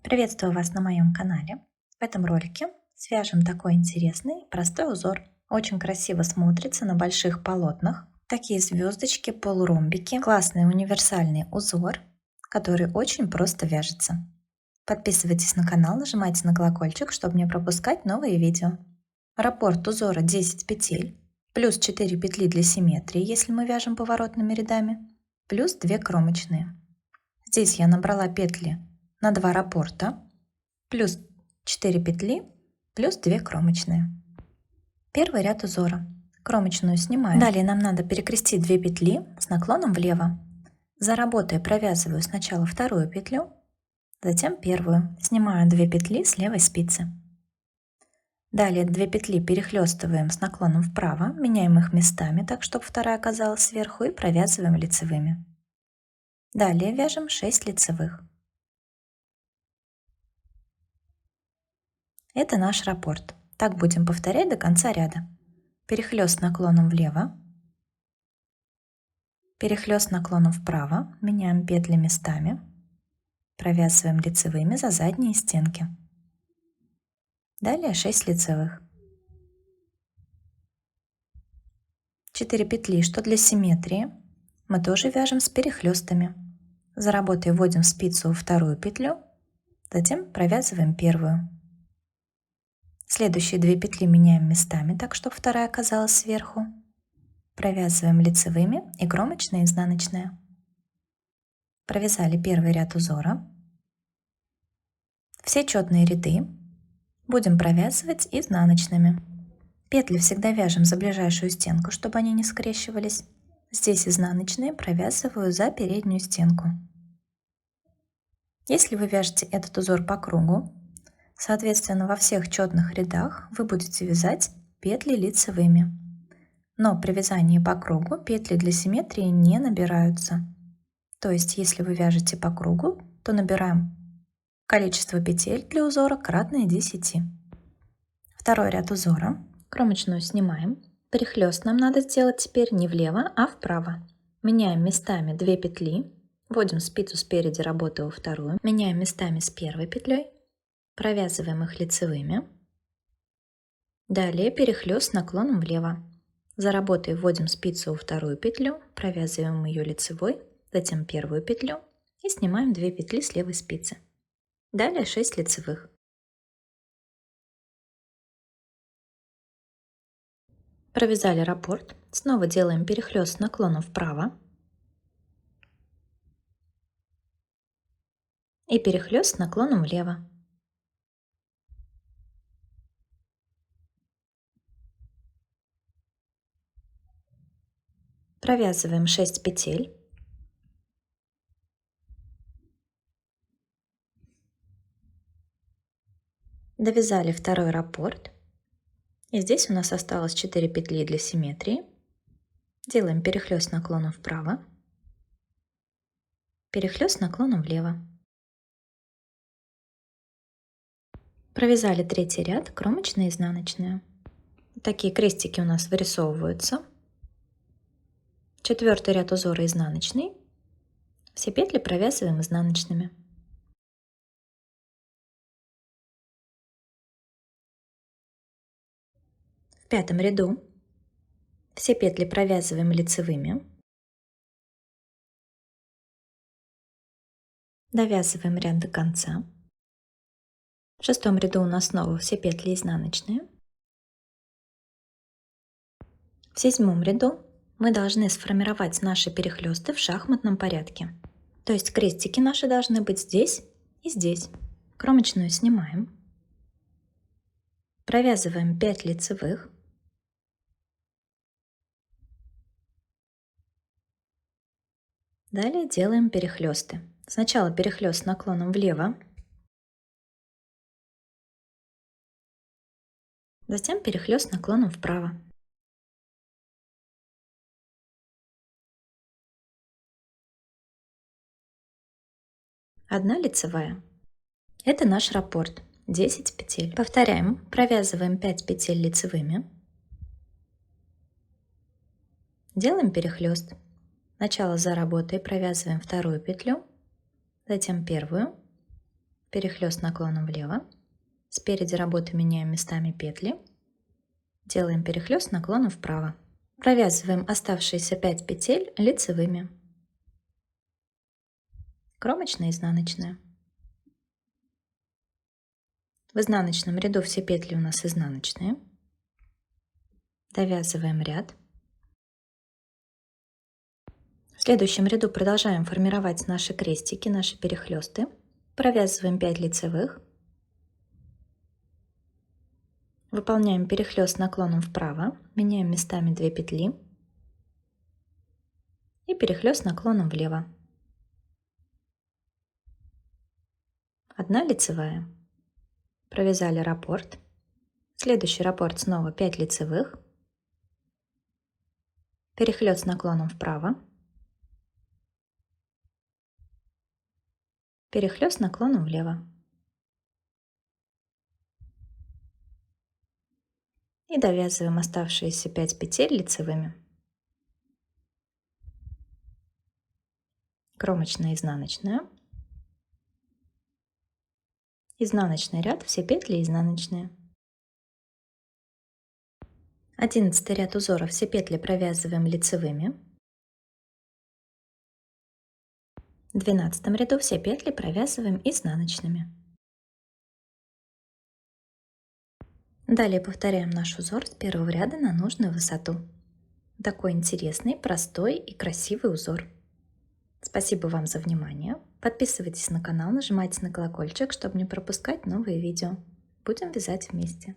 Приветствую вас на моем канале. В этом ролике свяжем такой интересный, простой узор. Очень красиво смотрится на больших полотнах. Такие звездочки, полуромбики. Классный универсальный узор, который очень просто вяжется. Подписывайтесь на канал, нажимайте на колокольчик, чтобы не пропускать новые видео. Раппорт узора 10 петель, плюс 4 петли для симметрии, если мы вяжем поворотными рядами, плюс 2 кромочные. Здесь я набрала петли на 2 раппорта, плюс 4 петли, плюс 2 кромочные. Первый ряд узора. Кромочную снимаю. Далее нам надо перекрестить 2 петли с наклоном влево. За работой провязываю сначала вторую петлю, затем первую. Снимаю 2 петли с левой спицы. Далее 2 петли перехлестываем с наклоном вправо, меняем их местами, так чтобы вторая оказалась сверху, и провязываем лицевыми. Далее вяжем 6 лицевых. Это наш раппорт. Так будем повторять до конца ряда. Перехлёст с наклоном влево, перехлёст с наклоном вправо, меняем петли местами, провязываем лицевыми за задние стенки. Далее 6 лицевых. 4 петли, что для симметрии, мы тоже вяжем с перехлёстами. За работой вводим спицу во вторую петлю, затем провязываем первую. Следующие 2 петли меняем местами, так чтобы вторая оказалась сверху. Провязываем лицевыми и кромочная изнаночная. Провязали первый ряд узора. Все четные ряды будем провязывать изнаночными. Петли всегда вяжем за ближайшую стенку, чтобы они не скрещивались. Здесь изнаночные провязываю за переднюю стенку. Если вы вяжете этот узор по кругу, соответственно, во всех четных рядах вы будете вязать петли лицевыми. Но при вязании по кругу петли для симметрии не набираются. То есть, если вы вяжете по кругу, то набираем количество петель для узора кратное 10. Второй ряд узора. Кромочную снимаем. Перехлёст нам надо сделать теперь не влево, а вправо. Меняем местами 2 петли. Вводим спицу спереди, работаю во вторую. Меняем местами с первой петлей. Провязываем их лицевыми. Далее перехлёст с наклоном влево. За работой вводим спицу во вторую петлю, провязываем ее лицевой, затем первую петлю и снимаем 2 петли с левой спицы. Далее 6 лицевых. Провязали раппорт. Снова делаем перехлёст с наклоном вправо. И перехлёст с наклоном влево. Провязываем 6 петель. Довязали второй раппорт. И здесь у нас осталось 4 петли для симметрии. Делаем перехлёст с наклоном вправо. Перехлёст с наклоном влево. Провязали третий ряд, кромочная, изнаночная. Такие крестики у нас вырисовываются. Четвертый ряд узора изнаночный. Все петли провязываем изнаночными. В пятом ряду все петли провязываем лицевыми. Довязываем ряд до конца. В шестом ряду у нас снова все петли изнаночные. В седьмом ряду мы должны сформировать наши перехлесты в шахматном порядке. То есть крестики наши должны быть здесь и здесь. Кромочную снимаем. Провязываем 5 лицевых. Далее делаем перехлесты. Сначала перехлест с наклоном влево. Затем перехлест с наклоном вправо. Одна лицевая. Это наш раппорт. 10 петель. Повторяем. Провязываем 5 петель лицевыми. Делаем перехлест. Сначала за работой провязываем вторую петлю, затем первую, перехлёст наклоном влево, спереди работы меняем местами петли, делаем перехлёст наклоном вправо. Провязываем оставшиеся 5 петель лицевыми. Кромочная, изнаночная. В изнаночном ряду все петли у нас изнаночные. Довязываем ряд. В следующем ряду продолжаем формировать наши крестики, наши перехлесты. Провязываем 5 лицевых. Выполняем перехлест наклоном вправо, меняем местами 2 петли и перехлест наклоном влево. 1 лицевая. Провязали раппорт. Следующий раппорт снова 5 лицевых. Перехлест наклоном вправо. Перехлест наклоном влево. И довязываем оставшиеся 5 петель лицевыми. Кромочная, изнаночная. Изнаночный ряд, все петли изнаночные. 11 ряд узора, все петли провязываем лицевыми. В 12 ряду все петли провязываем изнаночными. Далее повторяем наш узор с первого ряда на нужную высоту. Такой интересный, простой и красивый узор. Спасибо вам за внимание. Подписывайтесь на канал, нажимайте на колокольчик, чтобы не пропускать новые видео. Будем вязать вместе.